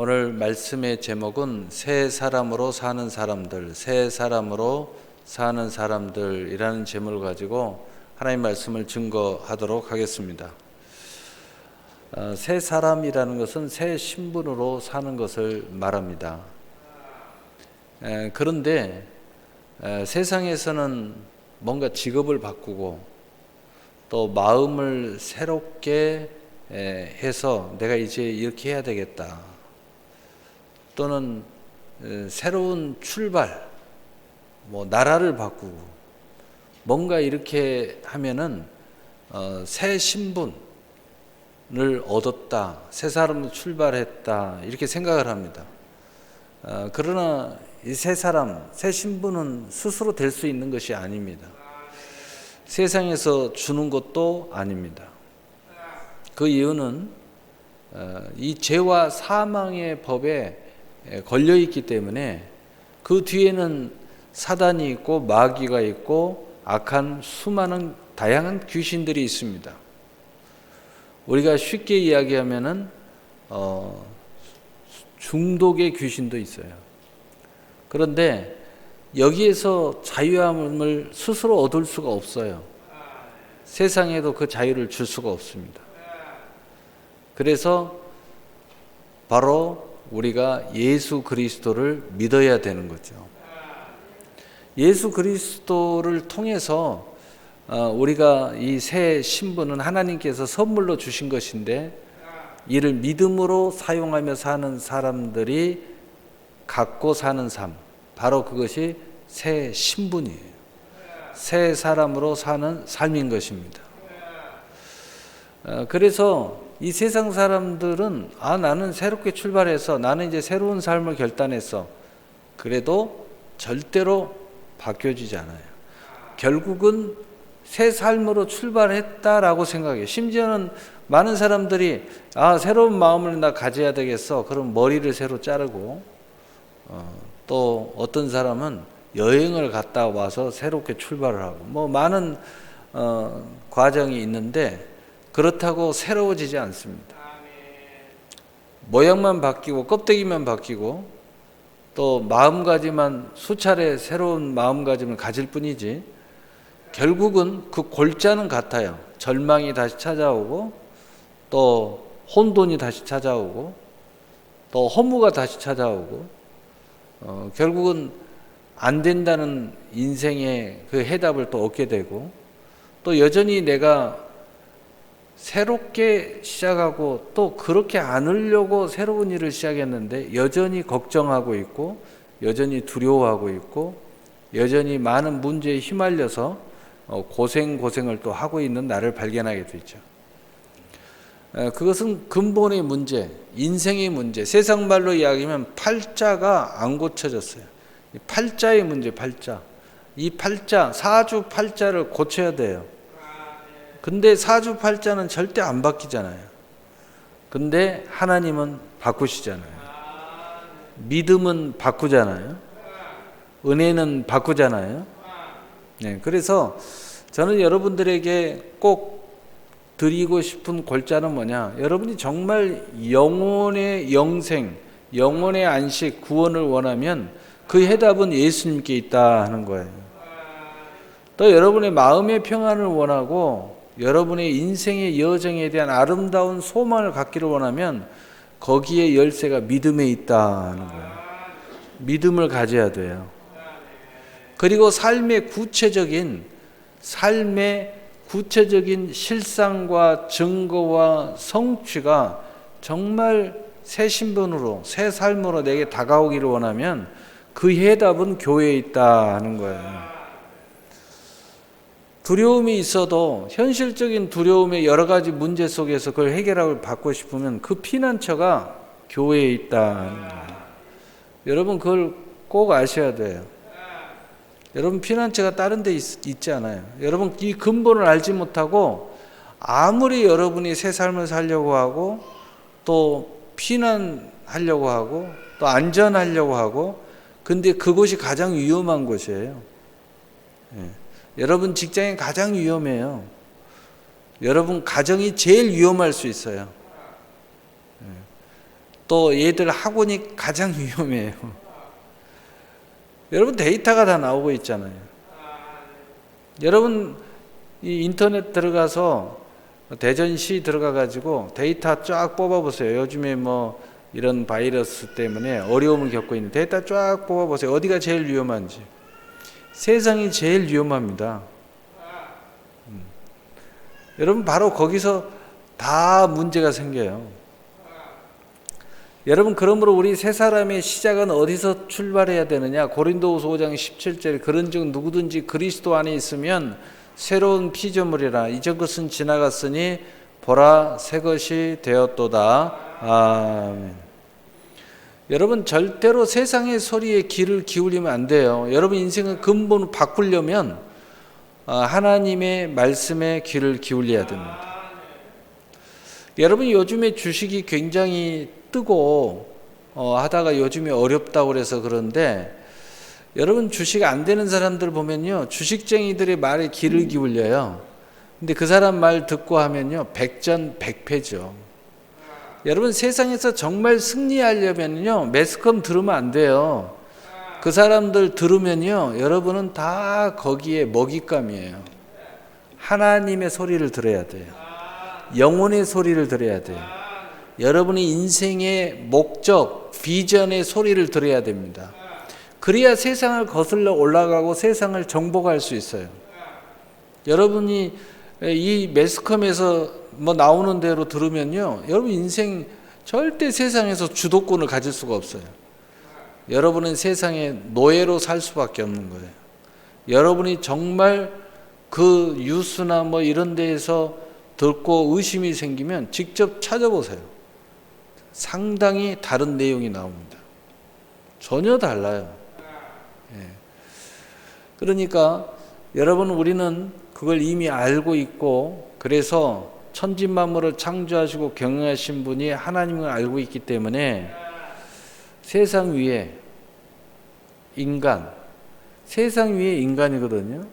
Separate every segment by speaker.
Speaker 1: 오늘 말씀의 제목은 새 사람으로 사는 사람들, 새 사람으로 사는 사람들이라는 제목을 가지고 하나님 말씀을 증거하도록 하겠습니다. 새 사람이라는 것은 새 신분으로 사는 것을 말합니다. 그런데 세상에서는 뭔가 직업을 바꾸고 또 마음을 새롭게 해서 내가 이제 이렇게 해야 되겠다, 또는 새로운 출발, 나라를 바꾸고 뭔가 이렇게 하면은 새 신분을 얻었다, 새 사람으로 출발했다, 이렇게 생각을 합니다. 그러나 이 새 사람, 새 신분은 스스로 될 수 있는 것이 아닙니다. 세상에서 주는 것도 아닙니다. 그 이유는 이 죄와 사망의 법에 걸려 있기 때문에 그 뒤에는 사단이 있고 마귀가 있고 악한 수많은 다양한 귀신들이 있습니다. 우리가 쉽게 이야기하면은 중독의 귀신도 있어요. 그런데 여기에서 자유함을 스스로 얻을 수가 없어요. 세상에도 그 자유를 줄 수가 없습니다. 그래서 바로 우리가 예수 그리스도를 믿어야 되는 거죠. 예수 그리스도를 통해서 우리가 이 새 신분은 하나님께서 선물로 주신 것인데, 이를 믿음으로 사용하며 사는 사람들이 갖고 사는 삶, 바로 그것이 새 신분이에요. 새 사람으로 사는 삶인 것입니다. 그래서 이 세상 사람들은 나는 새롭게 출발해서 나는 이제 새로운 삶을 결단했어. 그래도 절대로 바뀌어지지 않아요. 결국은 새 삶으로 출발했다라고 생각해요. 심지어는 많은 사람들이 새로운 마음을 나 가져야 되겠어. 그럼 머리를 새로 자르고, 또 어떤 사람은 여행을 갔다 와서 새롭게 출발을 하고, 많은 과정이 있는데 그렇다고 새로워지지 않습니다. 모양만 바뀌고 껍데기만 바뀌고 또 마음가짐만 수차례 새로운 마음가짐을 가질 뿐이지, 결국은 그 골자는 같아요. 절망이 다시 찾아오고, 또 혼돈이 다시 찾아오고, 또 허무가 다시 찾아오고, 결국은 안 된다는 인생의 그 해답을 또 얻게 되고, 또 여전히 내가 새롭게 시작하고 또 그렇게 않으려고 새로운 일을 시작했는데 여전히 걱정하고 있고, 여전히 두려워하고 있고, 여전히 많은 문제에 휘말려서 고생을 또 하고 있는 나를 발견하게 되죠. 그것은 근본의 문제, 인생의 문제, 세상 말로 이야기하면 팔자가 안 고쳐졌어요. 팔자의 문제, 팔자. 이 팔자, 사주팔자를 고쳐야 돼요. 근데 사주팔자는 절대 안 바뀌잖아요. 근데 하나님은 바꾸시잖아요. 믿음은 바꾸잖아요. 은혜는 바꾸잖아요. 그래서 저는 여러분들에게 꼭 드리고 싶은 골자는 뭐냐? 여러분이 정말 영혼의 영생, 영혼의 안식, 구원을 원하면 그 해답은 예수님께 있다 하는 거예요. 또 여러분의 마음의 평안을 원하고 여러분의 인생의 여정에 대한 아름다운 소망을 갖기를 원하면 거기에 열쇠가 믿음에 있다 하는 거예요. 믿음을 가져야 돼요. 그리고 삶의 구체적인 실상과 증거와 성취가 정말 새 신분으로, 새 삶으로 내게 다가오기를 원하면 그 해답은 교회에 있다 하는 거예요. 두려움이 있어도 현실적인 두려움의 여러 가지 문제 속에서 그걸 해결하고 받고 싶으면 그 피난처가 교회에 있다. 여러분 그걸 꼭 아셔야 돼요. 여러분 피난처가 다른 데 있지 않아요. 여러분 이 근본을 알지 못하고 아무리 여러분이 새 삶을 살려고 하고 또 피난하려고 하고 또 안전하려고 하고, 근데 그곳이 가장 위험한 곳이에요. 여러분 직장이 가장 위험해요. 여러분 가정이 제일 위험할 수 있어요. 또 얘들 학원이 가장 위험해요. 여러분 데이터가 다 나오고 있잖아요. 여러분 이 인터넷 들어가서 대전시 들어가 가지고 데이터 쫙 뽑아 보세요. 요즘에 뭐 이런 바이러스 때문에 어려움을 겪고 있는 데이터 쫙 뽑아 보세요. 어디가 제일 위험한지. 세상이 제일 위험합니다. 여러분 바로 거기서 다 문제가 생겨요. 여러분 그러므로 우리 새 사람의 시작은 어디서 출발해야 되느냐? 고린도후서 5장 17절에 그런즉 누구든지 그리스도 안에 있으면 새로운 피조물이라 이전 것은 지나갔으니 보라 새 것이 되었도다. 아멘. 여러분 절대로 세상의 소리에 귀를 기울이면 안 돼요. 여러분 인생을 근본 바꾸려면 하나님의 말씀에 귀를 기울여야 됩니다. 여러분 요즘에 주식이 굉장히 뜨고 하다가 요즘에 어렵다고 그래서 그런데 여러분 주식 안 되는 사람들 보면요 주식쟁이들의 말에 귀를 기울여요. 근데 그 사람 말 듣고 하면요 백전백패죠. 여러분 세상에서 정말 승리하려면요 매스컴 들으면 안 돼요. 그 사람들 들으면요 여러분은 다 거기에 먹잇감이에요. 하나님의 소리를 들어야 돼요. 영혼의 소리를 들어야 돼요. 여러분이 인생의 목적, 비전의 소리를 들어야 됩니다. 그래야 세상을 거슬러 올라가고 세상을 정복할 수 있어요. 여러분이 이 매스컴에서 뭐 나오는 대로 들으면요 여러분 인생 절대 세상에서 주도권을 가질 수가 없어요. 여러분은 세상의 노예로 살 수밖에 없는 거예요. 여러분이 정말 그 뉴스나 뭐 이런 데에서 듣고 의심이 생기면 직접 찾아보세요. 상당히 다른 내용이 나옵니다. 전혀 달라요. 그러니까 여러분 우리는 그걸 이미 알고 있고 그래서 천지만물을 창조하시고 경영하신 분이 하나님을 알고 있기 때문에 세상 위에 인간, 세상 위에 인간이거든요.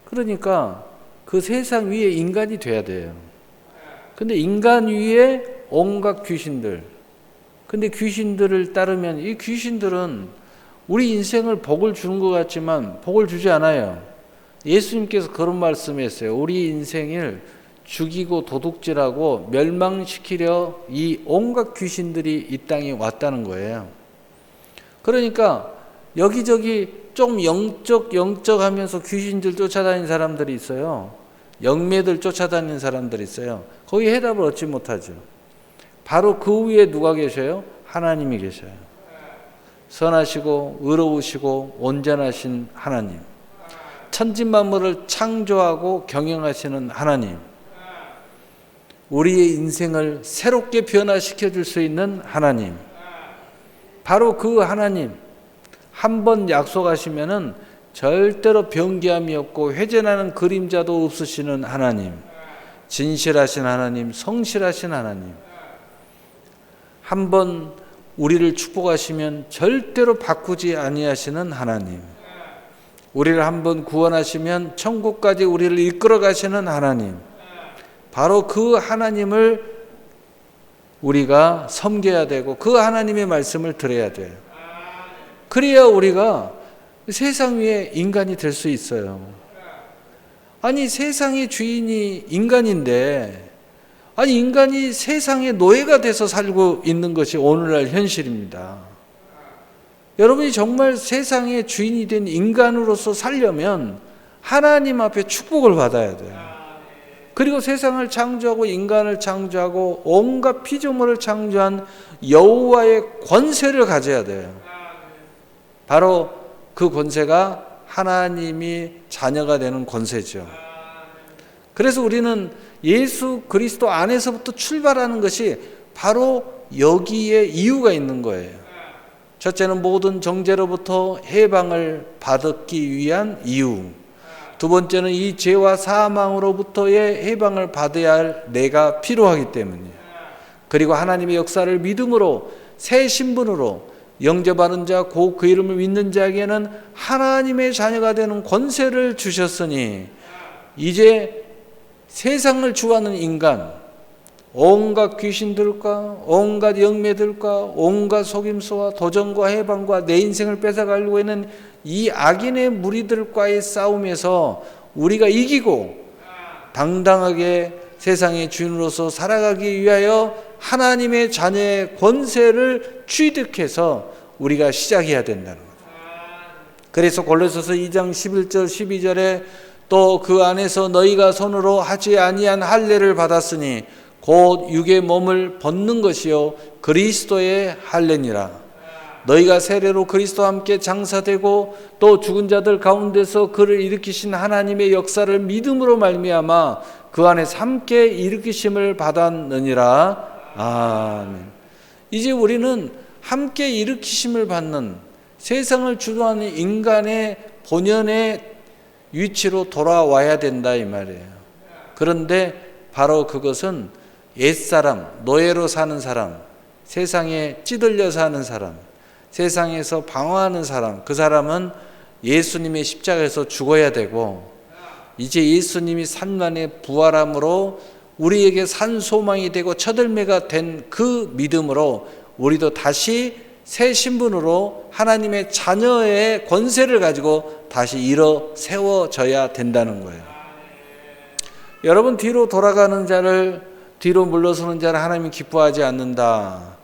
Speaker 1: 그러니까 그 세상 위에 인간이 돼야 돼요. 근데 인간 위에 온갖 귀신들, 근데 귀신들을 따르면 이 귀신들은 우리 인생을 복을 주는 것 같지만 복을 주지 않아요. 예수님께서 그런 말씀했어요. 우리 인생을 죽이고 도둑질하고 멸망시키려 이 온갖 귀신들이 이 땅에 왔다는 거예요. 그러니까 여기저기 좀 영적 하면서 귀신들 쫓아다니는 사람들이 있어요. 영매들 쫓아다니는 사람들이 있어요. 거기 해답을 얻지 못하죠. 바로 그 위에 누가 계셔요? 하나님이 계셔요. 선하시고 의로우시고 온전하신 하나님, 천지만물을 창조하고 경영하시는 하나님, 우리의 인생을 새롭게 변화시켜 줄 수 있는 하나님, 바로 그 하나님 한 번 약속하시면은 절대로 변기함이 없고 회전하는 그림자도 없으시는 하나님, 진실하신 하나님, 성실하신 하나님, 한 번 우리를 축복하시면 절대로 바꾸지 아니하시는 하나님, 우리를 한번 구원하시면 천국까지 우리를 이끌어 가시는 하나님, 바로 그 하나님을 우리가 섬겨야 되고 그 하나님의 말씀을 들어야 돼요. 그래야 우리가 세상 위에 인간이 될 수 있어요. 아니 세상의 주인이 인간인데 아니 인간이 세상의 노예가 돼서 살고 있는 것이 오늘날 현실입니다. 여러분이 정말 세상의 주인이 된 인간으로서 살려면 하나님 앞에 축복을 받아야 돼요. 그리고 세상을 창조하고 인간을 창조하고 온갖 피조물을 창조한 여호와의 권세를 가져야 돼요. 바로 그 권세가 하나님이 자녀가 되는 권세죠. 그래서 우리는 예수 그리스도 안에서부터 출발하는 것이 바로 여기에 이유가 있는 거예요. 첫째는 모든 정죄로부터 해방을 받기 위한 이유. 두 번째는 이 죄와 사망으로부터의 해방을 받아야 할 내가 필요하기 때문이에요. 그리고 하나님의 역사를 믿음으로 새 신분으로 영접하는 자, 곧 그 이름을 믿는 자에게는 하나님의 자녀가 되는 권세를 주셨으니 이제 세상을 주하는 인간, 온갖 귀신들과 온갖 영매들과 온갖 속임수와 도전과 해방과 내 인생을 뺏어가려고 하는 이 악인의 무리들과의 싸움에서 우리가 이기고 당당하게 세상의 주인으로서 살아가기 위하여 하나님의 자녀의 권세를 취득해서 우리가 시작해야 된다는 거죠. 그래서 골로새서 2장 11절 12절에 또 그 안에서 너희가 손으로 하지 아니한 할례를 받았으니 곧 육의 몸을 벗는 것이요 그리스도의 할례니라. 너희가 세례로 그리스도와 함께 장사되고 또 죽은 자들 가운데서 그를 일으키신 하나님의 역사를 믿음으로 말미암아 그 안에서 함께 일으키심을 받았느니라. 아멘. 이제 우리는 함께 일으키심을 받는 세상을 주도하는 인간의 본연의 위치로 돌아와야 된다 이 말이에요. 그런데 바로 그것은 옛사람, 노예로 사는 사람, 세상에 찌들려 사는 사람, 세상에서 방황하는 사람, 그 사람은 예수님의 십자가에서 죽어야 되고 이제 예수님이 산만에 부활함으로 우리에게 산 소망이 되고 첫 열매가 된 그 믿음으로 우리도 다시 새 신분으로 하나님의 자녀의 권세를 가지고 다시 일어 세워져야 된다는 거예요. 여러분, 뒤로 돌아가는 자를, 뒤로 물러서는 자를 하나님이 기뻐하지 않는다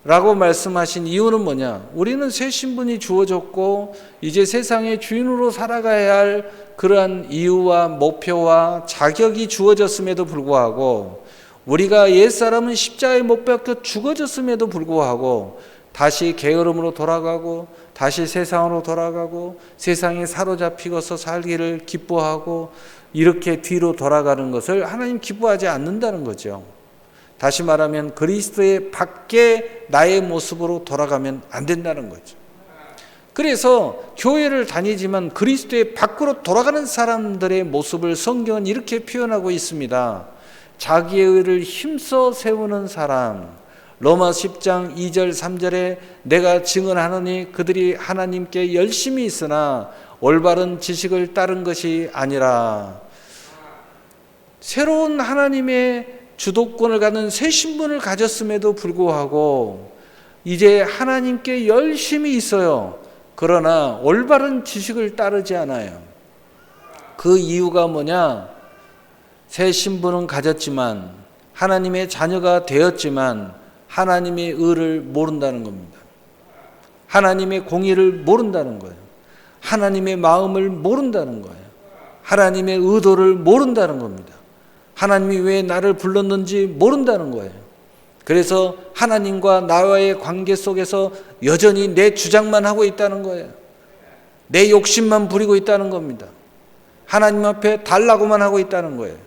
Speaker 1: 라고 말씀하신 이유는 뭐냐? 우리는 새 신분이 주어졌고 이제 세상의 주인으로 살아가야 할 그러한 이유와 목표와 자격이 주어졌음에도 불구하고 우리가 옛사람은 십자가에 못 박혀 죽어졌음에도 불구하고 다시 게으름으로 돌아가고 다시 세상으로 돌아가고 세상에 사로잡히고서 살기를 기뻐하고 이렇게 뒤로 돌아가는 것을 하나님 기뻐하지 않는다는 거죠. 다시 말하면 그리스도의 밖에 나의 모습으로 돌아가면 안 된다는 거죠. 그래서 교회를 다니지만 그리스도의 밖으로 돌아가는 사람들의 모습을 성경은 이렇게 표현하고 있습니다. 자기의 의를 힘써 세우는 사람. 로마 10장 2절 3절에 내가 증언하노니 그들이 하나님께 열심히 있으나 올바른 지식을 따른 것이 아니라. 새로운 하나님의 주도권을 갖는 새 신분을 가졌음에도 불구하고 이제 하나님께 열심히 있어요. 그러나 올바른 지식을 따르지 않아요. 그 이유가 뭐냐? 새 신분은 가졌지만 하나님의 자녀가 되었지만 하나님의 의를 모른다는 겁니다. 하나님의 공의를 모른다는 거예요. 하나님의 마음을 모른다는 거예요. 하나님의 의도를 모른다는 겁니다. 하나님이 왜 나를 불렀는지 모른다는 거예요. 그래서 하나님과 나와의 관계 속에서 여전히 내 주장만 하고 있다는 거예요. 내 욕심만 부리고 있다는 겁니다. 하나님 앞에 달라고만 하고 있다는 거예요.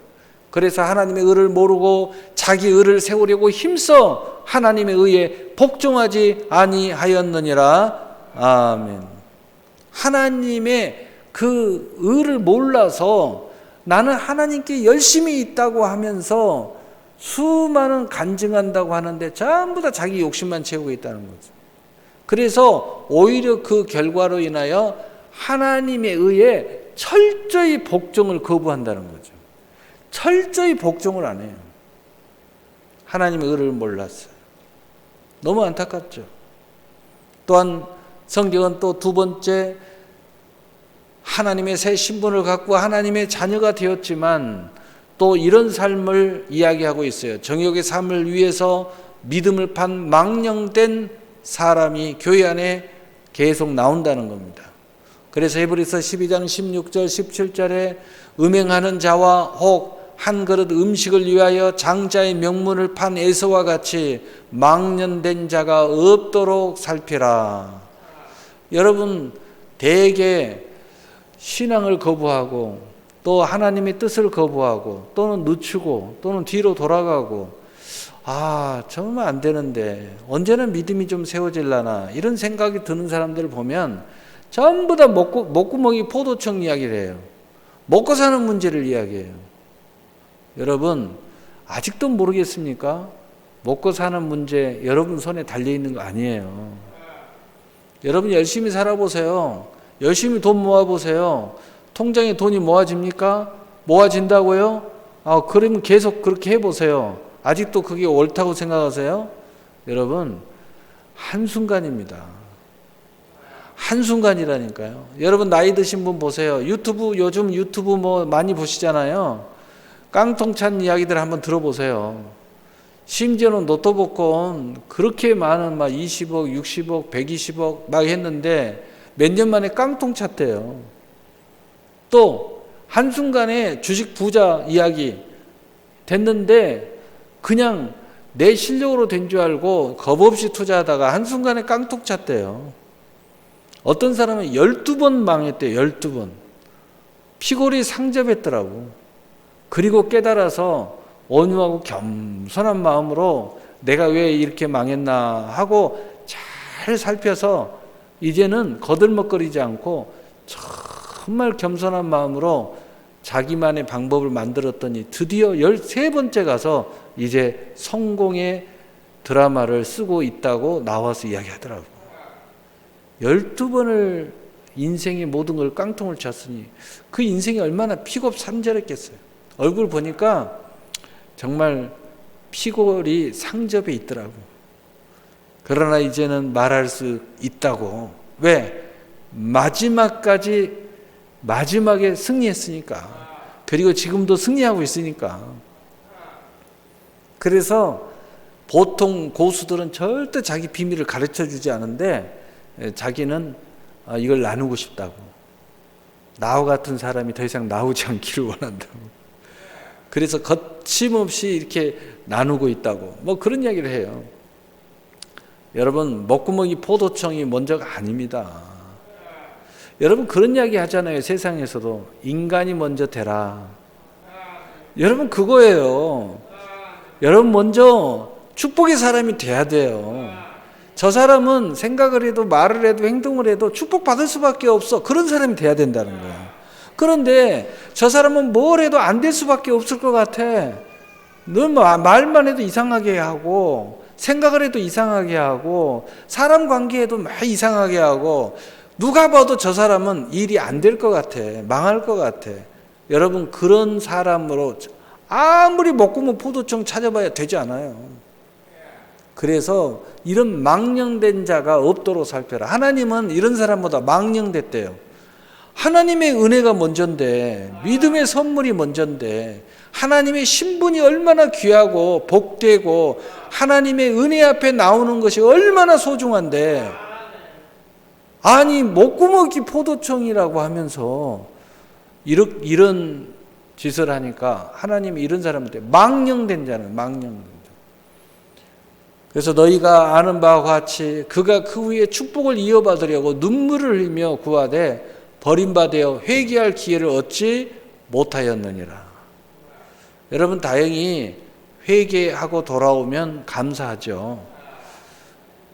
Speaker 1: 그래서 하나님의 의를 모르고 자기 의를 세우려고 힘써 하나님의 의에 복종하지 아니하였느니라. 아멘. 하나님의 그 의를 몰라서 나는 하나님께 열심히 있다고 하면서 수많은 간증한다고 하는데 전부 다 자기 욕심만 채우고 있다는 거죠. 그래서 오히려 그 결과로 인하여 하나님의 의에 철저히 복종을 거부한다는 거죠. 철저히 복종을 안 해요. 하나님의 의를 몰랐어요. 너무 안타깝죠. 또한 성경은 또 두 번째 하나님의 새 신분을 갖고 하나님의 자녀가 되었지만 또 이런 삶을 이야기하고 있어요. 정욕의 삶을 위해서 믿음을 판 망령된 사람이 교회 안에 계속 나온다는 겁니다. 그래서 히브리서 12장 16절 17절에 음행하는 자와 혹 한 그릇 음식을 위하여 장자의 명분을 판 에서와 같이 망령된 자가 없도록 살피라. 여러분, 대개 신앙을 거부하고 또 하나님의 뜻을 거부하고 또는 늦추고 또는 뒤로 돌아가고 정말 안 되는데 언제나 믿음이 좀 세워질라나 이런 생각이 드는 사람들을 보면 전부 다 목구멍이 포도청 이야기를 해요. 먹고 사는 문제를 이야기해요. 여러분, 아직도 모르겠습니까? 먹고 사는 문제 여러분 손에 달려있는 거 아니에요. 여러분 열심히 살아보세요. 열심히 돈 모아보세요. 통장에 돈이 모아집니까? 모아진다고요? 그러면 계속 그렇게 해보세요. 아직도 그게 옳다고 생각하세요? 여러분, 한순간입니다. 한순간이라니까요. 여러분 나이 드신 분 보세요. 요즘 유튜브 뭐 많이 보시잖아요. 깡통 찬 이야기들 한번 들어보세요. 심지어는 노트북권 그렇게 많은 막 20억, 60억, 120억 막 했는데 몇 년 만에 깡통 찼대요. 또 한순간에 주식 부자 이야기 됐는데 그냥 내 실력으로 된 줄 알고 겁 없이 투자하다가 한순간에 깡통 찼대요. 어떤 사람은 12번 망했대요. 12번. 피골이 상접했더라고. 그리고 깨달아서 온유하고 겸손한 마음으로 내가 왜 이렇게 망했나 하고 잘 살펴서 이제는 거들먹거리지 않고 정말 겸손한 마음으로 자기만의 방법을 만들었더니 드디어 13번째 가서 이제 성공의 드라마를 쓰고 있다고 나와서 이야기하더라고. 12번을 인생의 모든 걸 깡통을 찼으니 그 인생이 얼마나 피곤산절했겠어요. 얼굴 보니까 정말 피골이 상접해 있더라고. 그러나 이제는 말할 수 있다고. 왜? 마지막에 승리했으니까. 그리고 지금도 승리하고 있으니까. 그래서 보통 고수들은 절대 자기 비밀을 가르쳐 주지 않은데 자기는 이걸 나누고 싶다고. 나와 같은 사람이 더 이상 나오지 않기를 원한다고. 그래서 거침없이 이렇게 나누고 있다고. 뭐 그런 이야기를 해요. 여러분, 먹구멍이 포도청이 먼저가 아닙니다. 여러분 그런 이야기 하잖아요. 세상에서도 인간이 먼저 되라. 여러분 그거예요. 여러분 먼저 축복의 사람이 돼야 돼요. 저 사람은 생각을 해도 말을 해도 행동을 해도 축복받을 수밖에 없어. 그런 사람이 돼야 된다는 거야. 그런데 저 사람은 뭘 해도 안 될 수밖에 없을 것 같아. 늘 말만 해도 이상하게 하고 생각을 해도 이상하게 하고 사람 관계에도 막 이상하게 하고 누가 봐도 저 사람은 일이 안 될 것 같아. 망할 것 같아. 여러분 그런 사람으로 아무리 먹구멍 포도청 찾아봐야 되지 않아요. 그래서 이런 망령된 자가 없도록 살펴라. 하나님은 이런 사람보다 망령됐대요. 하나님의 은혜가 먼저인데, 믿음의 선물이 먼저인데, 하나님의 신분이 얼마나 귀하고 복되고 하나님의 은혜 앞에 나오는 것이 얼마나 소중한데, 아니 목구멍이 포도청이라고 하면서 이런 짓을 하니까 하나님이 이런 사람한테 망령된 자는 망령된 자. 그래서 너희가 아는 바와 같이 그가 그 후에 축복을 이어받으려고 눈물을 흘리며 구하되 버림받아 회개할 기회를 얻지 못하였느니라. 여러분 다행히 회개하고 돌아오면 감사하죠.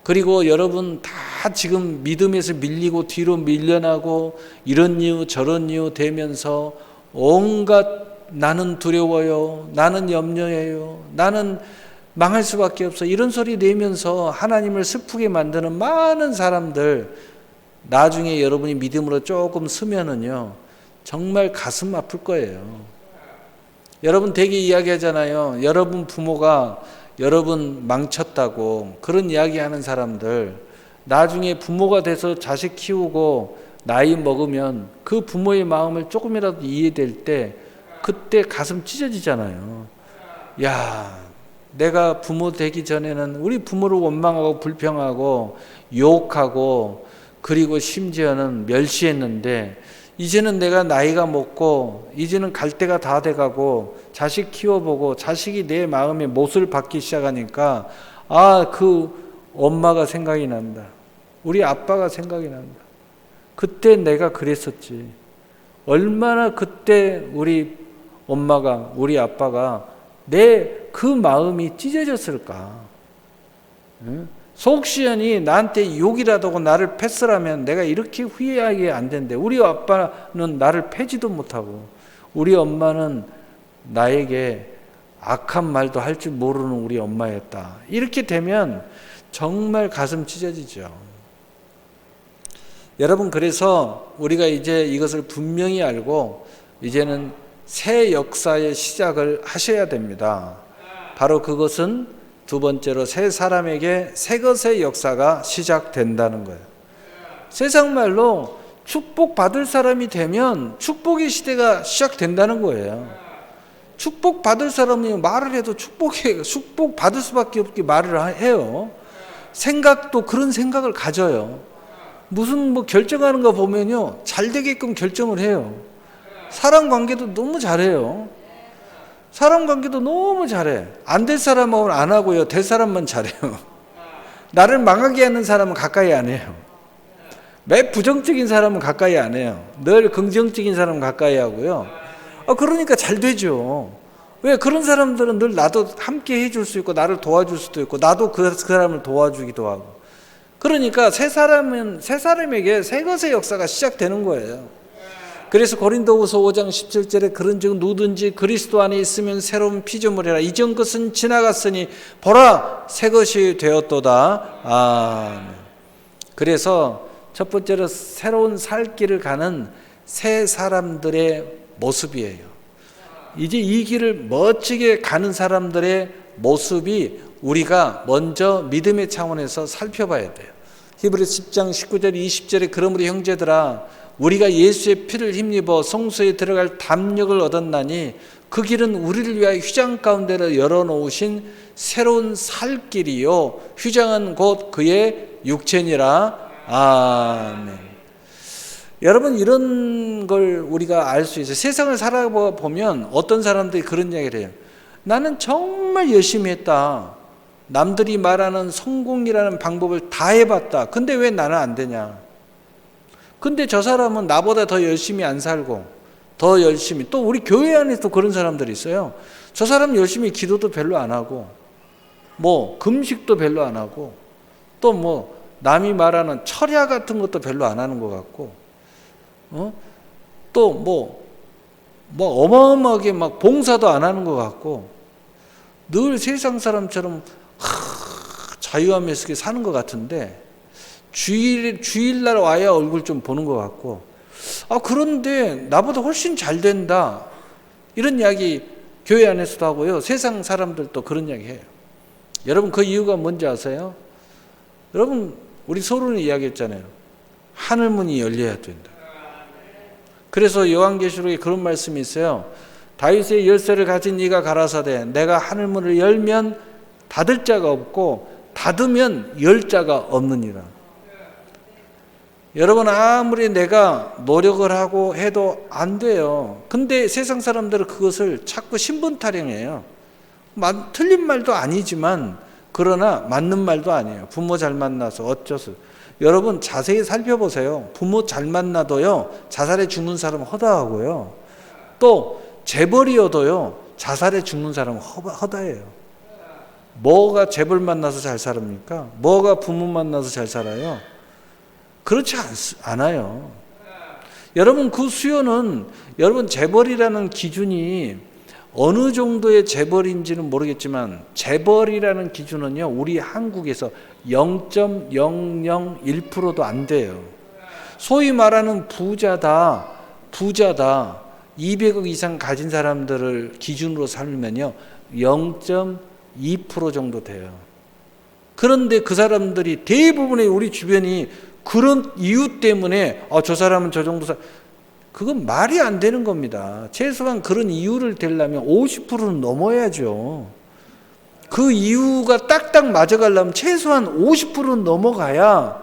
Speaker 1: 그리고 여러분 다 지금 믿음에서 밀리고 뒤로 밀려나고 이런 이유 저런 이유 되면서 온갖 나는 두려워요, 나는 염려해요, 나는 망할 수밖에 없어 이런 소리 내면서 하나님을 슬프게 만드는 많은 사람들, 나중에 여러분이 믿음으로 조금 서면은요 정말 가슴 아플 거예요. 여러분 되게 이야기하잖아요. 여러분 부모가 여러분 망쳤다고 그런 이야기하는 사람들, 나중에 부모가 돼서 자식 키우고 나이 먹으면 그 부모의 마음을 조금이라도 이해될 때 그때 가슴 찢어지잖아요. 야, 내가 부모 되기 전에는 우리 부모를 원망하고 불평하고 욕하고 그리고 심지어는 멸시했는데 이제는 내가 나이가 먹고 이제는 갈 때가 다 돼가고 자식 키워보고 자식이 내 마음에 못을 박기 시작하니까 그 엄마가 생각이 난다. 우리 아빠가 생각이 난다. 그때 내가 그랬었지. 얼마나 그때 우리 엄마가 우리 아빠가 내 그 마음이 찢어졌을까. 응? 속시원이 나한테 욕이라도 하고 나를 패스라면 내가 이렇게 후회하게 안 된대. 우리 아빠는 나를 패지도 못하고 우리 엄마는 나에게 악한 말도 할 줄 모르는 우리 엄마였다. 이렇게 되면 정말 가슴 찢어지죠. 여러분 그래서 우리가 이제 이것을 분명히 알고 이제는 새 역사의 시작을 하셔야 됩니다. 바로 그것은 두 번째로 새 사람에게 새 것의 역사가 시작된다는 거예요. 세상 말로 축복받을 사람이 되면 축복의 시대가 시작된다는 거예요. 축복받을 사람이 말을 해도 축복받을 수밖에 없게 말을 해요. 생각도 그런 생각을 가져요. 무슨 결정하는 거 보면요, 잘 되게끔 결정을 해요. 사람 관계도 너무 잘해요. 사람 관계도 너무 잘해. 안 될 사람은 안 하고요, 될 사람만 잘해요. 나를 망하게 하는 사람은 가까이 안 해요. 매 부정적인 사람은 가까이 안 해요. 늘 긍정적인 사람은 가까이 하고요. 그러니까 잘 되죠. 왜? 그런 사람들은 늘 나도 함께 해줄 수 있고 나를 도와줄 수도 있고 나도 그 사람을 도와주기도 하고. 그러니까 새 사람에게 새 것의 역사가 시작되는 거예요. 그래서 고린도후서 5장 17절에 그런즉 누구든지 그리스도 안에 있으면 새로운 피조물이라 이전 것은 지나갔으니 보라 새 것이 되었도다. 아멘. 그래서 첫 번째로 새로운 살 길을 가는 새 사람들의 모습이에요. 이제 이 길을 멋지게 가는 사람들의 모습이 우리가 먼저 믿음의 차원에서 살펴봐야 돼요. 히브리서 10장 19절 20절에 그러므로 형제들아 우리가 예수의 피를 힘입어 성소에 들어갈 담력을 얻었나니 그 길은 우리를 위하여 휘장 가운데로 열어놓으신 새로운 살 길이요 휘장은 곧 그의 육체니라. 아멘. 여러분 이런 걸 우리가 알 수 있어요. 세상을 살아보면 어떤 사람들이 그런 이야기를 해요. 나는 정말 열심히 했다. 남들이 말하는 성공이라는 방법을 다 해봤다. 근데 왜 나는 안 되냐. 근데 저 사람은 나보다 더 열심히 안 살고 더 열심히, 또 우리 교회 안에도 그런 사람들이 있어요. 저 사람 열심히 기도도 별로 안 하고 금식도 별로 안 하고 또 남이 말하는 철야 같은 것도 별로 안 하는 것 같고 또 어마어마하게 봉사도 안 하는 것 같고 늘 세상 사람처럼 자유하면서 사는 것 같은데 주일날 와야 얼굴 좀 보는 것 같고 그런데 나보다 훨씬 잘 된다 이런 이야기 교회 안에서도 하고요. 세상 사람들도 그런 이야기 해요. 여러분 그 이유가 뭔지 아세요? 여러분 우리 서론에 이야기했잖아요. 하늘문이 열려야 된다. 그래서 요한계시록에 그런 말씀이 있어요. 다윗의 열쇠를 가진 이가 가라사대 내가 하늘문을 열면 닫을 자가 없고 닫으면 열 자가 없느니라. 여러분 아무리 내가 노력을 하고 해도 안 돼요. 근데 세상 사람들은 그것을 자꾸 신분 타령해요. 틀린 말도 아니지만 그러나 맞는 말도 아니에요. 부모 잘 만나서 어쩌서. 여러분 자세히 살펴보세요. 부모 잘 만나도요 자살해 죽는 사람은 허다하고요. 또 재벌이어도요 자살해 죽는 사람은 허다해요. 뭐가 재벌 만나서 잘 살합니까? 뭐가 부모 만나서 잘 살아요? 그렇지 않아요. 여러분 그 수요는 여러분 재벌이라는 기준이 어느 정도의 재벌인지는 모르겠지만 재벌이라는 기준은요 우리 한국에서 0.001%도 안 돼요. 소위 말하는 부자다 200억 이상 가진 사람들을 기준으로 살면요 0.2% 정도 돼요. 그런데 그 사람들이 대부분의 우리 주변이 그런 이유 때문에 저 사람은 저 정도 그건 말이 안 되는 겁니다. 최소한 그런 이유를 대려면 50%는 넘어야죠. 그 이유가 딱딱 맞아가려면 최소한 50%는 넘어가야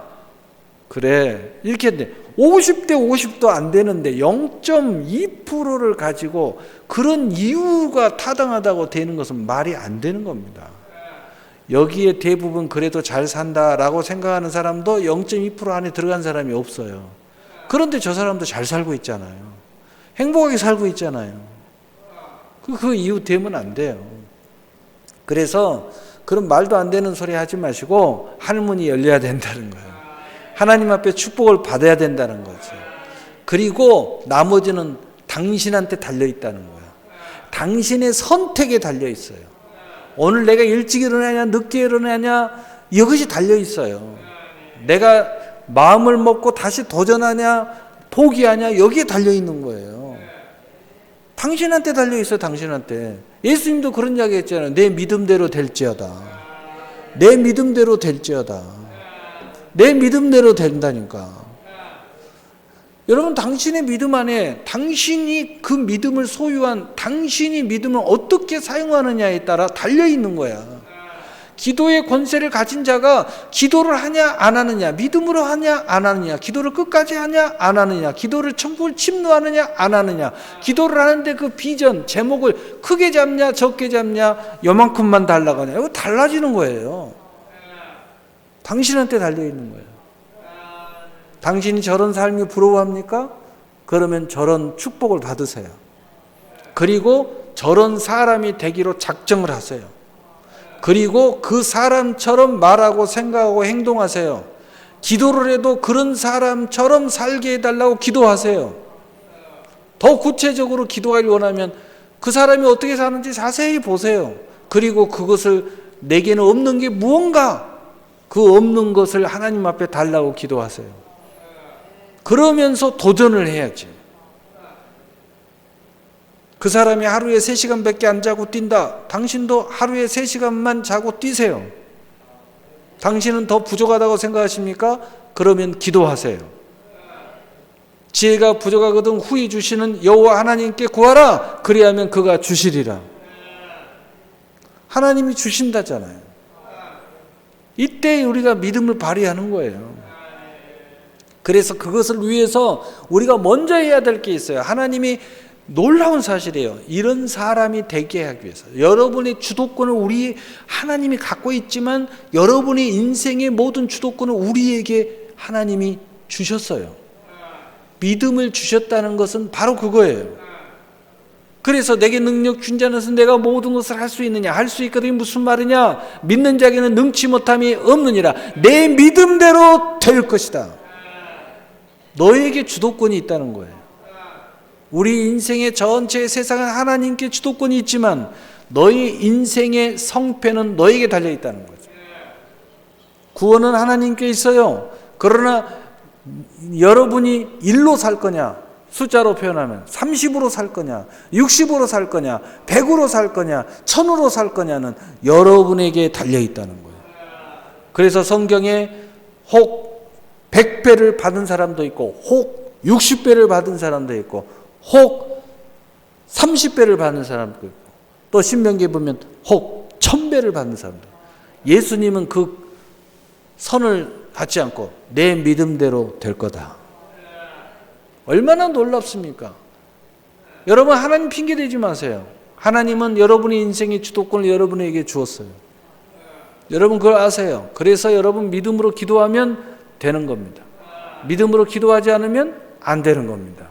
Speaker 1: 그래 이렇게 돼. 50대 50도 안 되는데 0.2%를 가지고 그런 이유가 타당하다고 되는 것은 말이 안 되는 겁니다. 여기에 대부분 그래도 잘 산다라고 생각하는 사람도 0.2% 안에 들어간 사람이 없어요. 그런데 저 사람도 잘 살고 있잖아요. 행복하게 살고 있잖아요. 그 이유 되면 안 돼요. 그래서 그런 말도 안 되는 소리 하지 마시고 하늘문이 열려야 된다는 거예요. 하나님 앞에 축복을 받아야 된다는 거죠. 그리고 나머지는 당신한테 달려있다는 거예요. 당신의 선택에 달려있어요. 오늘 내가 일찍 일어나냐 늦게 일어나냐 이것이 달려있어요. 내가 마음을 먹고 다시 도전하냐 포기하냐 여기에 달려있는 거예요. 당신한테 달려있어요. 당신한테. 예수님도 그런 이야기 했잖아요. 내 믿음대로 될지어다. 내 믿음대로 될지어다. 내 믿음대로 된다니까. 여러분, 당신의 믿음 안에 당신이 그 믿음을 소유한 당신이 믿음을 어떻게 사용하느냐에 따라 달려있는 거야. 기도의 권세를 가진 자가 기도를 하냐 안 하느냐, 믿음으로 하냐 안 하느냐, 기도를 끝까지 하냐 안 하느냐, 기도를 천국을 침노하느냐 안 하느냐, 기도를 하는데 그 비전 제목을 크게 잡냐 적게 잡냐, 요만큼만 달라고 하냐, 이거 달라지는 거예요. 당신한테 달려있는 거예요. 당신이 저런 삶이 부러워합니까? 그러면 저런 축복을 받으세요. 그리고 저런 사람이 되기로 작정을 하세요. 그리고 그 사람처럼 말하고 생각하고 행동하세요. 기도를 해도 그런 사람처럼 살게 해달라고 기도하세요. 더 구체적으로 기도하길 원하면 그 사람이 어떻게 사는지 자세히 보세요. 그리고 그것을 내게는 없는 게 무언가, 그 없는 것을 하나님 앞에 달라고 기도하세요. 그러면서 도전을 해야지. 그 사람이 하루에 3시간밖에 안 자고 뛴다. 당신도 하루에 3시간만 자고 뛰세요. 당신은 더 부족하다고 생각하십니까? 그러면 기도하세요. 지혜가 부족하거든 후히 주시는 여호와 하나님께 구하라. 그리하면 그가 주시리라. 하나님이 주신다잖아요. 이때 우리가 믿음을 발휘하는 거예요. 그래서 그것을 위해서 우리가 먼저 해야 될 게 있어요. 하나님이 놀라운 사실이에요. 이런 사람이 되게 하기 위해서 여러분의 주도권을 우리 하나님이 갖고 있지만 여러분의 인생의 모든 주도권을 우리에게 하나님이 주셨어요. 믿음을 주셨다는 것은 바로 그거예요. 그래서 내게 능력 준 자는 내가 모든 것을 할 수 있느냐, 할 수 있거든. 무슨 말이냐? 믿는 자에게는 능치 못함이 없느니라. 내 믿음대로 될 것이다. 너에게 주도권이 있다는 거예요. 우리 인생의 전체 세상은 하나님께 주도권이 있지만 너희 인생의 성패는 너에게 달려있다는 거죠. 구원은 하나님께 있어요. 그러나 여러분이 1로 살 거냐, 숫자로 표현하면 30으로 살 거냐, 60으로 살 거냐, 100으로 살 거냐, 1000으로 살 거냐는 여러분에게 달려있다는 거예요. 그래서 성경에 혹 100배를 받은 사람도 있고 혹 60배를 받은 사람도 있고 혹 30배를 받는 사람도 있고 또 신명기에 보면 혹 1000배를 받는 사람도 있고 예수님은 그 선을 갖지 않고 내 믿음대로 될 거다. 얼마나 놀랍습니까? 여러분, 하나님 핑계대지 마세요. 하나님은 여러분의 인생의 주도권을 여러분에게 주었어요. 여러분 그걸 아세요. 그래서 여러분 믿음으로 기도하면 되는 겁니다. 믿음으로 기도하지 않으면 안 되는 겁니다.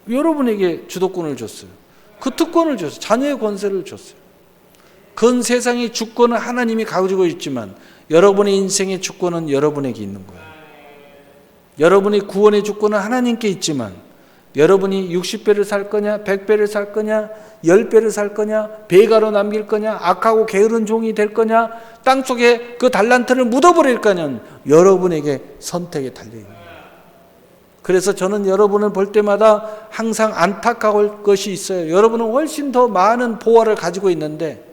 Speaker 1: 여러분에게 주도권을 줬어요. 그 특권을 줬어요. 자녀의 권세를 줬어요. 그 세상의 주권은 하나님이 가지고 있지만 여러분의 인생의 주권은 여러분에게 있는 거예요. 여러분의 구원의 주권은 하나님께 있지만 여러분이 60배를 살 거냐, 100배를 살 거냐, 10배를 살 거냐, 배가로 남길 거냐, 악하고 게으른 종이 될 거냐, 땅속에 그 달란트를 묻어버릴 거냐는 여러분에게 선택에 달려있는 거예요. 그래서 저는 여러분을 볼 때마다 항상 안타까울 것이 있어요. 여러분은 훨씬 더 많은 보화를 가지고 있는데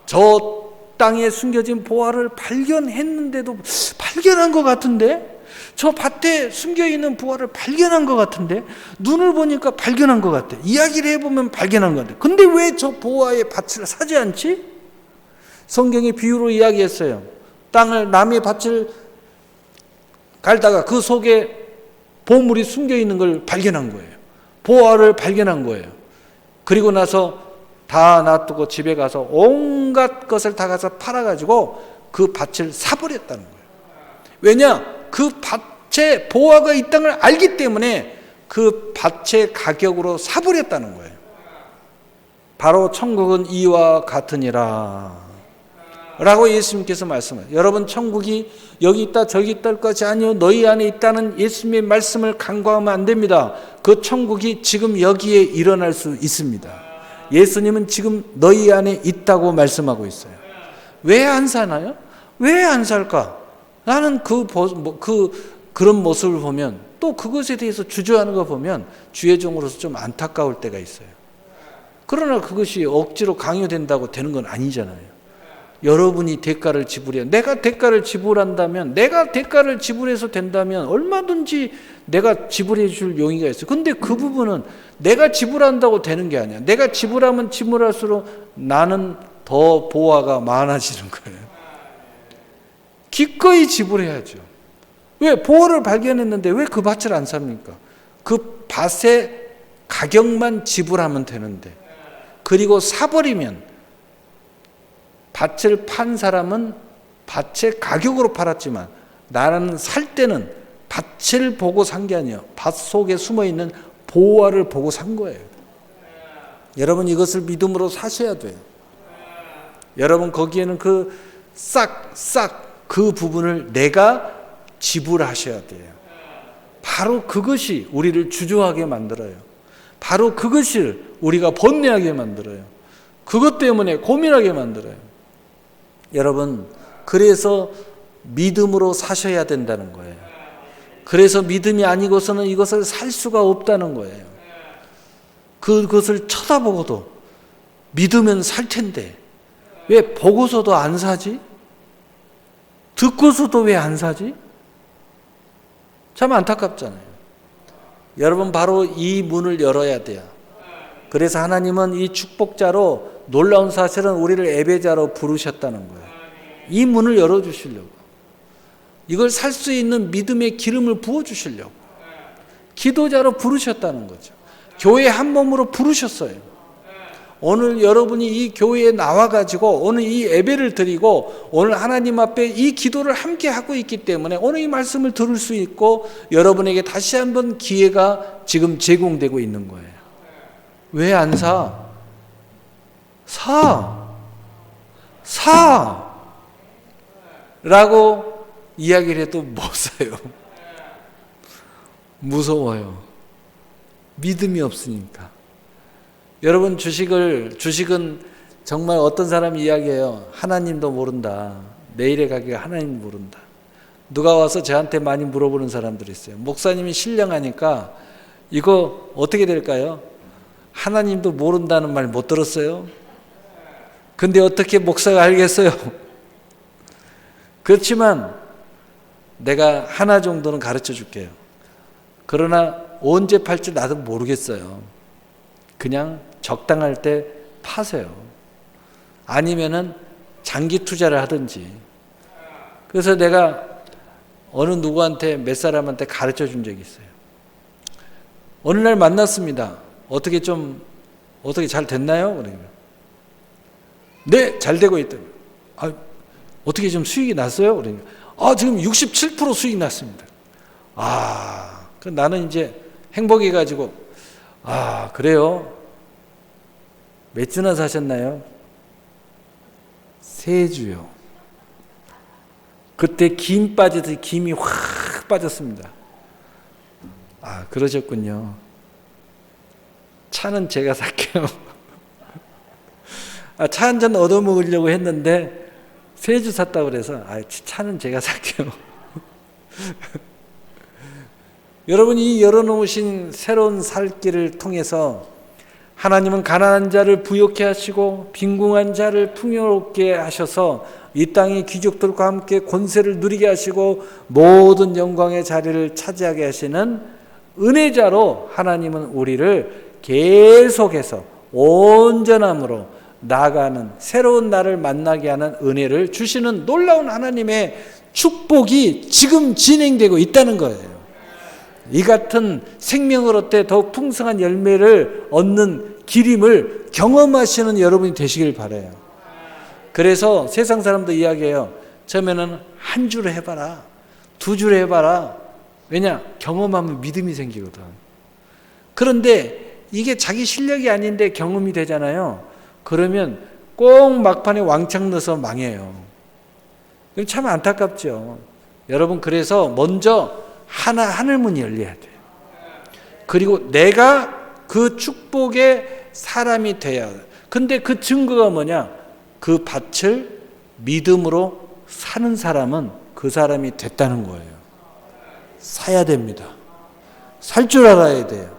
Speaker 1: 저 땅에 숨겨진 보화를 발견했는데도 발견한 것 같은데, 저 밭에 숨겨있는 보화를 발견한 것 같은데, 눈을 보니까 발견한 것 같아. 이야기를 해보면 발견한 것 같아. 근데 왜 저 보화의 밭을 사지 않지? 성경이 비유로 이야기했어요. 땅을, 남의 밭을 갈다가 그 속에 보물이 숨겨있는 걸 발견한 거예요. 보화를 발견한 거예요. 그리고 나서 다 놔두고 집에 가서 온갖 것을 다 가서 팔아가지고 그 밭을 사버렸다는 거예요. 왜냐? 그 밭에 보화가 있다는 걸 알기 때문에 그 밭의 가격으로 사버렸다는 거예요. 바로 천국은 이와 같으니라 라고 예수님께서 말씀해요. 여러분, 천국이 여기 있다 저기 있다 것이 아니요 너희 안에 있다는 예수님의 말씀을 간과하면 안 됩니다. 그 천국이 지금 여기에 일어날 수 있습니다. 예수님은 지금 너희 안에 있다고 말씀하고 있어요. 왜 안 사나요? 왜 안 살까? 나는 그런 모습을 보면 또 그것에 대해서 주저하는 거 보면 주의 종으로서 좀 안타까울 때가 있어요. 그러나 그것이 억지로 강요된다고 되는 건 아니잖아요. 여러분이 대가를 지불해요. 내가 대가를 지불한다면, 내가 대가를 지불해서 된다면 얼마든지 내가 지불해 줄 용의가 있어요. 근데 그 부분은 내가 지불한다고 되는 게 아니야. 내가 지불하면 지불할수록 나는 더 보화가 많아지는 거예요. 기꺼이 지불해야죠. 왜? 보화를 발견했는데 왜 그 밭을 안 삽니까? 그 밭의 가격만 지불하면 되는데, 그리고 사버리면 밭을 판 사람은 밭의 가격으로 팔았지만 나는 살 때는 밭을 보고 산 게 아니에요. 밭 속에 숨어있는 보화를 보고 산 거예요. 여러분 이것을 믿음으로 사셔야 돼요. 여러분 거기에는 그 싹 그 부분을 내가 지불하셔야 돼요. 바로 그것이 우리를 주저하게 만들어요. 바로 그것을 우리가 번뇌하게 만들어요. 그것 때문에 고민하게 만들어요. 여러분, 그래서 믿음으로 사셔야 된다는 거예요. 그래서 믿음이 아니고서는 이것을 살 수가 없다는 거예요. 그것을 쳐다보고도 믿으면 살 텐데 왜 보고서도 안 사지? 듣고서도 왜 안 사지? 참 안타깝잖아요. 여러분 바로 이 문을 열어야 돼요. 그래서 하나님은 이 축복자로, 놀라운 사실은 우리를 예배자로 부르셨다는 거예요. 이 문을 열어주시려고, 이걸 살 수 있는 믿음의 기름을 부어주시려고 기도자로 부르셨다는 거죠. 교회 한 몸으로 부르셨어요. 오늘 여러분이 이 교회에 나와가지고 오늘 이 예배를 드리고 오늘 하나님 앞에 이 기도를 함께 하고 있기 때문에 오늘 이 말씀을 들을 수 있고 여러분에게 다시 한번 기회가 지금 제공되고 있는 거예요. 왜 안 사? 사! 라고 이야기를 해도 못 사요. 무서워요. 믿음이 없으니까. 여러분 주식은 정말 어떤 사람이 이야기해요. 하나님도 모른다. 내일의 가격 하나님 모른다. 누가 와서 저한테 많이 물어보는 사람들이 있어요. 목사님이 신령하니까 이거 어떻게 될까요? 하나님도 모른다는 말 못 들었어요? 근데 어떻게 목사가 알겠어요? 그렇지만 내가 하나 정도는 가르쳐 줄게요. 그러나 언제 팔지 나도 모르겠어요. 그냥 적당할 때 파세요. 아니면은 장기 투자를 하든지. 그래서 내가 어느 누구한테 몇 사람한테 가르쳐 준 적이 있어요. 어느 날 만났습니다. 어떻게 잘 됐나요? 그러면 네, 잘 되고 있다. 어떻게 좀 수익이 났어요? 그러니까 지금 67% 수익 났습니다. 그 나는 이제 행복해 가지고 그래요? 몇 주나 사셨나요? 3주요. 그때 김 빠지듯이 김이 확 빠졌습니다. 그러셨군요. 차는 제가 살게요. 차 한 잔 얻어먹으려고 했는데 3주 샀다고 그래서 차는 제가 살게요. 여러분이 열어놓으신 새로운 살 길을 통해서 하나님은 가난한 자를 부욕해 하시고 빈궁한 자를 풍요롭게 하셔서 이 땅의 귀족들과 함께 권세를 누리게 하시고 모든 영광의 자리를 차지하게 하시는 은혜자로 하나님은 우리를 계속해서 온전함으로 나아가는 새로운 나를 만나게 하는 은혜를 주시는 놀라운 하나님의 축복이 지금 진행되고 있다는 거예요. 이 같은 생명을 얻되 더욱 풍성한 열매를 얻는 기림을 경험하시는 여러분이 되시길 바라요. 그래서 세상 사람도 이야기해요. 처음에는 한 주를 해봐라, 2주를 해봐라. 왜냐? 경험하면 믿음이 생기거든. 그런데 이게 자기 실력이 아닌데 경험이 되잖아요. 그러면 꼭 막판에 왕창 넣어서 망해요. 참 안타깝죠. 여러분, 그래서 먼저 하늘문이 열려야 돼요. 그리고 내가 그 축복의 사람이 돼야 돼요. 근데 그 증거가 뭐냐? 그 밭을 믿음으로 사는 사람은 그 사람이 됐다는 거예요. 사야 됩니다. 살 줄 알아야 돼요.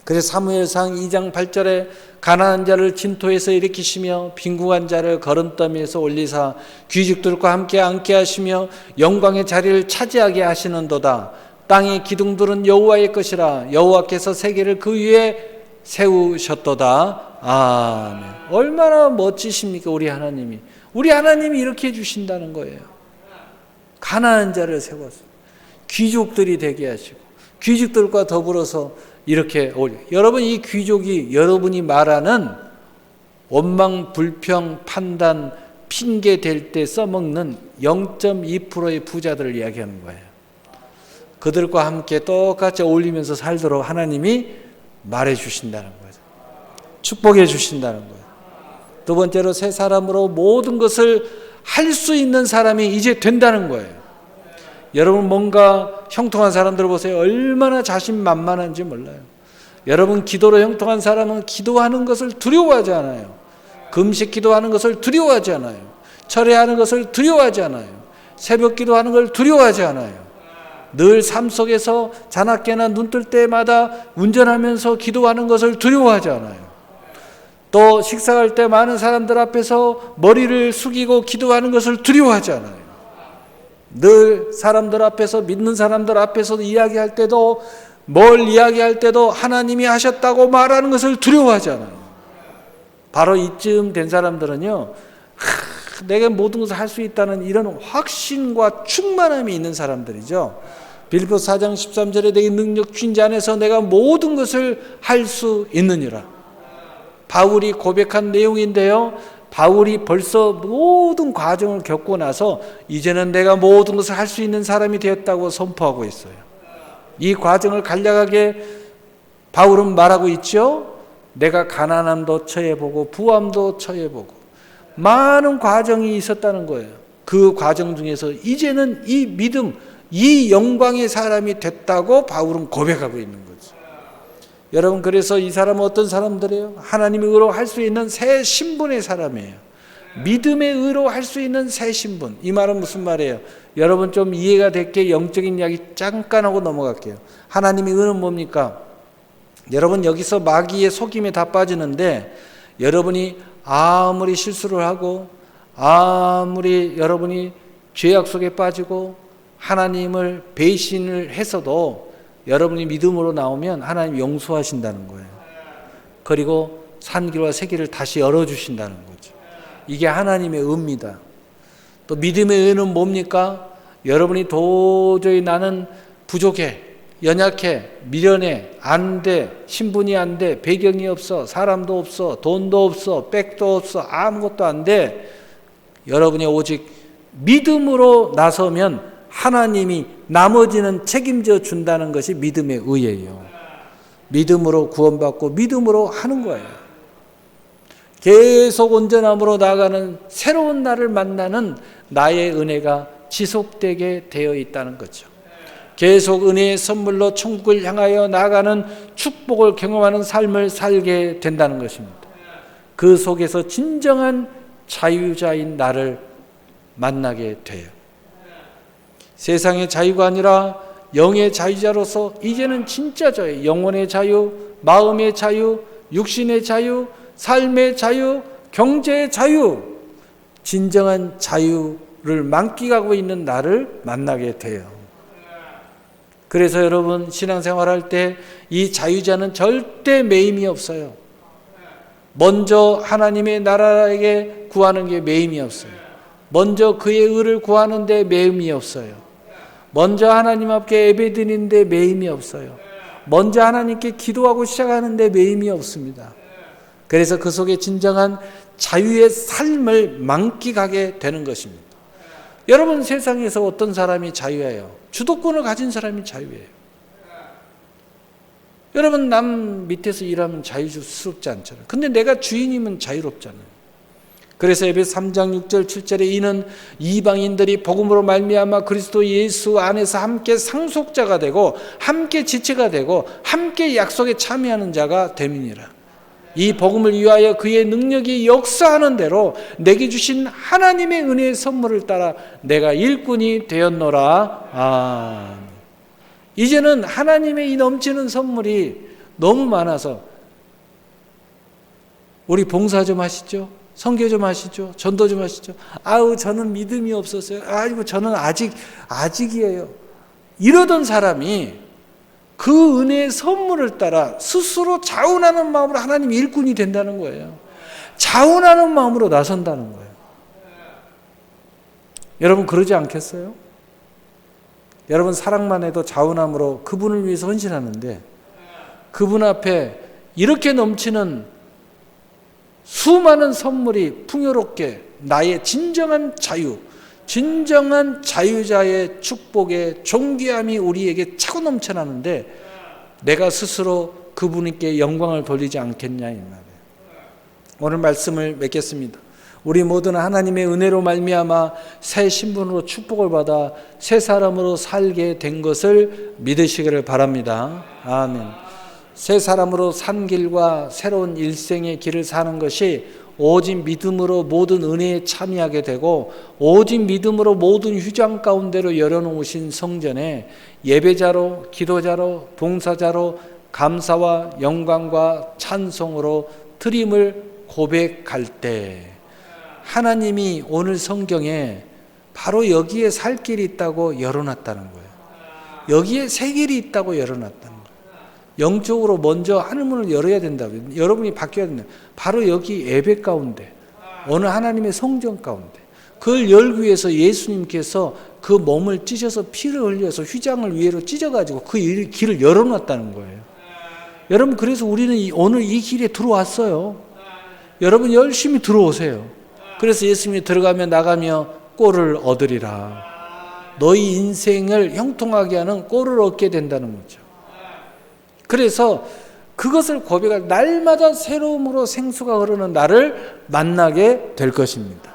Speaker 1: 그래서 사무엘상 2장 8절에 가난한 자를 진토에서 일으키시며 빈궁한 자를 거름더미에서 올리사 귀족들과 함께 앉게 하시며 영광의 자리를 차지하게 하시는도다. 땅의 기둥들은 여호와의 것이라 여호와께서 세계를 그 위에 세우셨도다. 아멘. 얼마나 멋지십니까 우리 하나님이. 우리 하나님이 이렇게 해주신다는 거예요. 가난한 자를 세워서 귀족들이 되게 하시고 귀족들과 더불어서 이렇게 여러분 이 귀족이 여러분이 말하는 원망, 불평, 판단, 핑계 댈 때 써먹는 0.2%의 부자들을 이야기하는 거예요. 그들과 함께 똑같이 어울리면서 살도록 하나님이 말해 주신다는 거죠. 축복해 주신다는 거예요. 두 번째로 새 사람으로 모든 것을 할 수 있는 사람이 이제 된다는 거예요. 여러분 뭔가 형통한 사람들 보세요. 얼마나 자신만만한지 몰라요. 여러분 기도로 형통한 사람은 기도하는 것을 두려워하지 않아요. 금식 기도하는 것을 두려워하지 않아요. 철회하는 것을 두려워하지 않아요. 새벽 기도하는 걸 두려워하지 않아요. 늘 삶 속에서 자나깨나 눈 뜰 때마다 운전하면서 기도하는 것을 두려워하지 않아요. 또 식사할 때 많은 사람들 앞에서 머리를 숙이고 기도하는 것을 두려워하지 않아요. 늘 사람들 앞에서 믿는 사람들 앞에서 이야기할 때도 뭘 이야기할 때도 하나님이 하셨다고 말하는 것을 두려워하지 않아요. 바로 이쯤 된 사람들은요, 내가 모든 것을 할 수 있다는 이런 확신과 충만함이 있는 사람들이죠. 빌립보서 4장 13절에 내게 능력 주신 자 안에서 내가 모든 것을 할 수 있느니라. 바울이 고백한 내용인데요. 바울이 벌써 모든 과정을 겪고 나서 이제는 내가 모든 것을 할 수 있는 사람이 되었다고 선포하고 있어요. 이 과정을 간략하게 바울은 말하고 있죠. 내가 가난함도 처해보고 부함도 처해보고 많은 과정이 있었다는 거예요. 그 과정 중에서 이제는 이 믿음, 이 영광의 사람이 됐다고 바울은 고백하고 있는 거죠. 여러분 그래서 이 사람은 어떤 사람들이에요? 하나님의 의로 할 수 있는 새 신분의 사람이에요. 믿음의 의로 할 수 있는 새 신분. 이 말은 무슨 말이에요? 여러분 좀 이해가 될게 영적인 이야기 잠깐 하고 넘어갈게요. 하나님의 의는 뭡니까? 여러분 여기서 마귀의 속임에 다 빠지는데 여러분이 아무리 실수를 하고 아무리 여러분이 죄악 속에 빠지고 하나님을 배신을 했어도 여러분이 믿음으로 나오면 하나님 용서하신다는 거예요. 그리고 산길과 새길을 다시 열어주신다는 거죠. 이게 하나님의 의입니다. 또 믿음의 의는 뭡니까? 여러분이 도저히 나는 부족해, 연약해, 미련해, 안 돼, 신분이 안 돼, 배경이 없어, 사람도 없어, 돈도 없어, 백도 없어, 아무것도 안 돼. 여러분이 오직 믿음으로 나서면 하나님이 나머지는 책임져 준다는 것이 믿음의 의예요. 믿음으로 구원받고 믿음으로 하는 거예요. 계속 온전함으로 나아가는 새로운 나를 만나는 나의 은혜가 지속되게 되어 있다는 거죠. 계속 은혜의 선물로 천국을 향하여 나아가는 축복을 경험하는 삶을 살게 된다는 것입니다. 그 속에서 진정한 자유자인 나를 만나게 돼요. 세상의 자유가 아니라 영의 자유자로서 이제는 진짜 자유, 영혼의 자유, 마음의 자유, 육신의 자유, 삶의 자유, 경제의 자유, 진정한 자유를 만끽하고 있는 나를 만나게 돼요. 그래서 여러분 신앙생활할 때 이 자유자는 절대 매임이 없어요. 먼저 하나님의 나라에게 구하는 게 매임이 없어요. 먼저 그의 의를 구하는 데 매임이 없어요. 먼저 하나님 앞에 예배드리는데 매임이 없어요. 먼저 하나님께 기도하고 시작하는데 매임이 없습니다. 그래서 그 속에 진정한 자유의 삶을 만끽하게 되는 것입니다. 여러분 세상에서 어떤 사람이 자유해요? 주도권을 가진 사람이 자유해요. 여러분 남 밑에서 일하면 자유스럽지 않잖아요. 근데 내가 주인이면 자유롭잖아요. 그래서 에베소 3장 6절 7절에 이는 이방인들이 복음으로 말미암아 그리스도 예수 안에서 함께 상속자가 되고 함께 지체가 되고 함께 약속에 참여하는 자가 됨이니라. 이 복음을 위하여 그의 능력이 역사하는 대로 내게 주신 하나님의 은혜의 선물을 따라 내가 일꾼이 되었노라. 이제는 하나님의 이 넘치는 선물이 너무 많아서 우리 봉사 좀 하시죠. 선교 좀 하시죠. 전도 좀 하시죠. 아우 저는 믿음이 없었어요. 아이고 저는 아직이에요. 이러던 사람이 그 은혜의 선물을 따라 스스로 자원하는 마음으로 하나님 일꾼이 된다는 거예요. 자원하는 마음으로 나선다는 거예요. 여러분 그러지 않겠어요? 여러분 사랑만 해도 자원함으로 그분을 위해서 헌신하는데 그분 앞에 이렇게 넘치는 수많은 선물이 풍요롭게 나의 진정한 자유, 진정한 자유자의 축복의 존귀함이 우리에게 차고 넘쳐나는데 내가 스스로 그분께 영광을 돌리지 않겠냐 이 말이에요. 오늘 말씀을 맺겠습니다. 우리 모두는 하나님의 은혜로 말미암아 새 신분으로 축복을 받아 새 사람으로 살게 된 것을 믿으시기를 바랍니다. 아멘. 새 사람으로 산 길과 새로운 일생의 길을 사는 것이 오직 믿음으로 모든 은혜에 참여하게 되고 오직 믿음으로 모든 휴장 가운데로 열어놓으신 성전에 예배자로 기도자로 봉사자로 감사와 영광과 찬송으로 드림을 고백할 때 하나님이 오늘 성경에 바로 여기에 살 길이 있다고 열어놨다는 거예요. 여기에 새 길이 있다고 열어놨다는 거예요. 영적으로 먼저 하늘문을 열어야 된다고요. 여러분이 바뀌어야 된다. 바로 여기 예배 가운데 어느 하나님의 성전 가운데 그걸 열기 위해서 예수님께서 그 몸을 찢어서 피를 흘려서 휘장을 위로 찢어가지고 그 길을 열어놨다는 거예요. 여러분 그래서 우리는 오늘 이 길에 들어왔어요. 여러분 열심히 들어오세요. 그래서 예수님이 들어가며 나가며 꼴을 얻으리라. 너희 인생을 형통하게 하는 꼴을 얻게 된다는 거죠. 그래서 그것을 고백할 날마다 새로움으로 생수가 흐르는 나를 만나게 될 것입니다.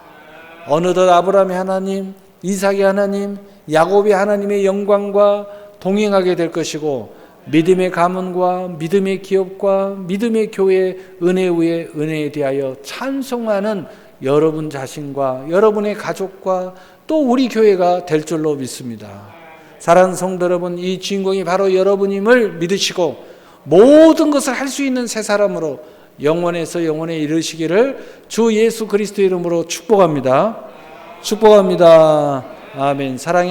Speaker 1: 어느덧 아브라함의 하나님, 이삭의 하나님, 야곱의 하나님의 영광과 동행하게 될 것이고 믿음의 가문과 믿음의 기업과 믿음의 교회의 은혜 위에 은혜에 대하여 찬송하는 여러분 자신과 여러분의 가족과 또 우리 교회가 될 줄로 믿습니다. 사랑하는 성도 여러분, 이 주인공이 바로 여러분임을 믿으시고 모든 것을 할 수 있는 새 사람으로 영원에서 영원에 이르시기를 주 예수 그리스도 이름으로 축복합니다. 축복합니다. 아멘. 사랑의